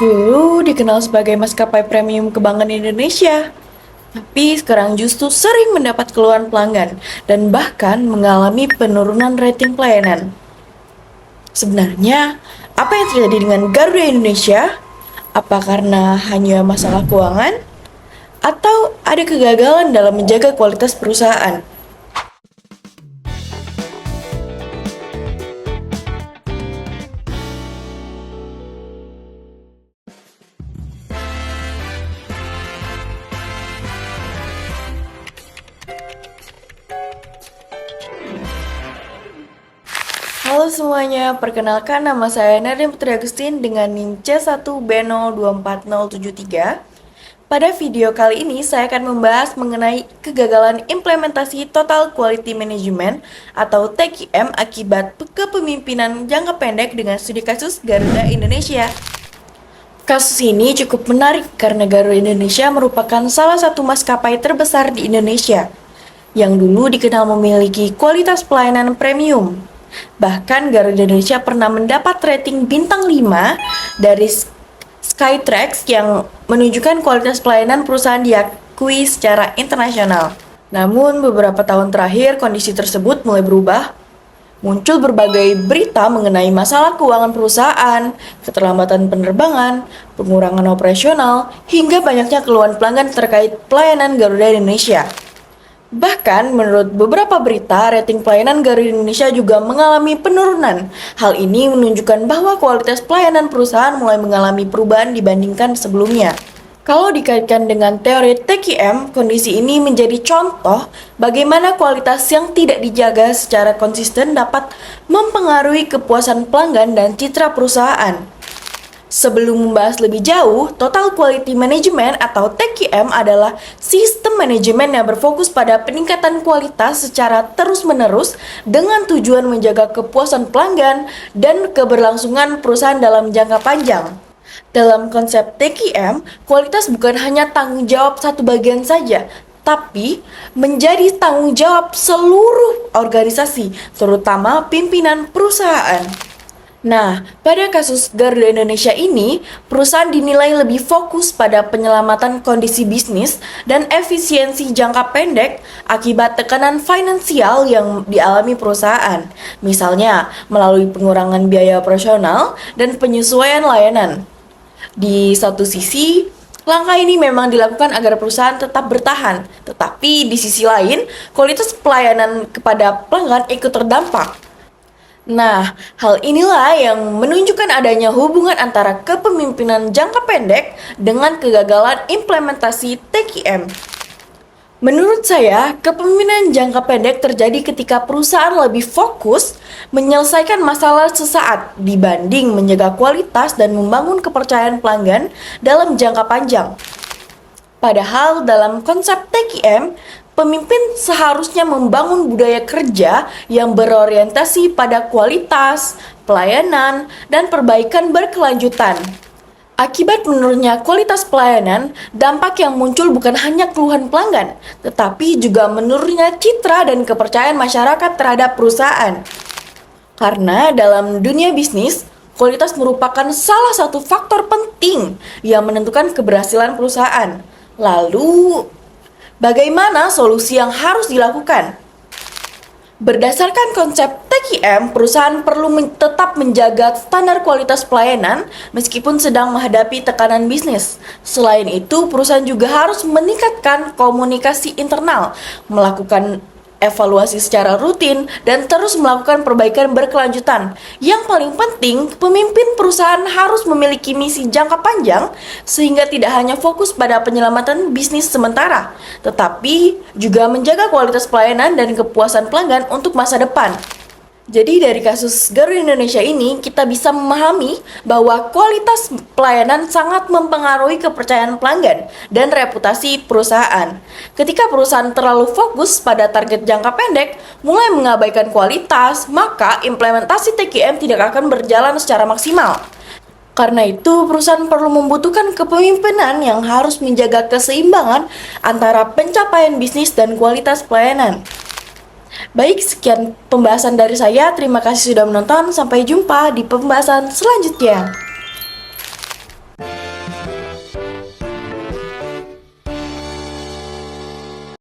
Dulu dikenal sebagai maskapai premium kebanggaan Indonesia, tapi sekarang justru sering mendapat keluhan pelanggan dan bahkan mengalami penurunan rating pelayanan. Sebenarnya, apa yang terjadi dengan Garuda Indonesia? Apa karena hanya masalah keuangan? Atau ada kegagalan dalam menjaga kualitas perusahaan? Halo semuanya, perkenalkan nama saya Nadine Putri Agustin dengan NIM C1B024073. Pada video kali ini saya akan membahas mengenai kegagalan implementasi Total Quality Management atau TQM akibat kepemimpinan jangka pendek dengan studi kasus Garuda Indonesia. Kasus ini cukup menarik karena Garuda Indonesia merupakan salah satu maskapai terbesar di Indonesia yang dulu dikenal memiliki kualitas pelayanan premium. Bahkan Garuda Indonesia pernah mendapat rating bintang 5 dari Skytrax yang menunjukkan kualitas pelayanan perusahaan diakui secara internasional. Namun beberapa tahun terakhir kondisi tersebut mulai berubah. Muncul berbagai berita mengenai masalah keuangan perusahaan, keterlambatan penerbangan, pengurangan operasional, hingga banyaknya keluhan pelanggan terkait pelayanan Garuda Indonesia. Bahkan, menurut beberapa berita, rating pelayanan Garuda Indonesia juga mengalami penurunan. Hal ini menunjukkan bahwa kualitas pelayanan perusahaan mulai mengalami perubahan dibandingkan sebelumnya. Kalau dikaitkan dengan teori TQM, kondisi ini menjadi contoh bagaimana kualitas yang tidak dijaga secara konsisten dapat mempengaruhi kepuasan pelanggan dan citra perusahaan. Sebelum membahas lebih jauh, Total Quality Management atau TQM adalah sistem manajemen yang berfokus pada peningkatan kualitas secara terus-menerus dengan tujuan menjaga kepuasan pelanggan dan keberlangsungan perusahaan dalam jangka panjang. Dalam konsep TQM, kualitas bukan hanya tanggung jawab satu bagian saja, tapi menjadi tanggung jawab seluruh organisasi, terutama pimpinan perusahaan. Nah, pada kasus Garuda Indonesia ini, perusahaan dinilai lebih fokus pada penyelamatan kondisi bisnis dan efisiensi jangka pendek akibat tekanan finansial yang dialami perusahaan. Misalnya, melalui pengurangan biaya operasional dan penyesuaian layanan. Di satu sisi, langkah ini memang dilakukan agar perusahaan tetap bertahan, tetapi di sisi lain, kualitas pelayanan kepada pelanggan ikut terdampak. Nah, hal inilah yang menunjukkan adanya hubungan antara kepemimpinan jangka pendek dengan kegagalan implementasi TQM. Menurut saya, kepemimpinan jangka pendek terjadi ketika perusahaan lebih fokus menyelesaikan masalah sesaat dibanding menjaga kualitas dan membangun kepercayaan pelanggan dalam jangka panjang. Padahal dalam konsep TQM, pemimpin seharusnya membangun budaya kerja yang berorientasi pada kualitas, pelayanan, dan perbaikan berkelanjutan. Akibat menurunnya kualitas pelayanan, dampak yang muncul bukan hanya keluhan pelanggan, tetapi juga menurunnya citra dan kepercayaan masyarakat terhadap perusahaan. Karena dalam dunia bisnis, kualitas merupakan salah satu faktor penting yang menentukan keberhasilan perusahaan. Lalu, bagaimana solusi yang harus dilakukan? Berdasarkan konsep TQM, perusahaan perlu tetap menjaga standar kualitas pelayanan meskipun sedang menghadapi tekanan bisnis. Selain itu, perusahaan juga harus meningkatkan komunikasi internal, melakukan evaluasi secara rutin, dan terus melakukan perbaikan berkelanjutan. Yang paling penting, pemimpin perusahaan harus memiliki misi jangka panjang sehingga tidak hanya fokus pada penyelamatan bisnis sementara, tetapi juga menjaga kualitas pelayanan dan kepuasan pelanggan untuk masa depan. Jadi dari kasus Garuda Indonesia ini kita bisa memahami bahwa kualitas pelayanan sangat mempengaruhi kepercayaan pelanggan dan reputasi perusahaan. Ketika perusahaan terlalu fokus pada target jangka pendek, mulai mengabaikan kualitas, maka implementasi TQM tidak akan berjalan secara maksimal. Karena itu, perusahaan perlu membutuhkan kepemimpinan yang harus menjaga keseimbangan antara pencapaian bisnis dan kualitas pelayanan. Baik, sekian pembahasan dari saya. Terima kasih sudah menonton. Sampai jumpa di pembahasan selanjutnya.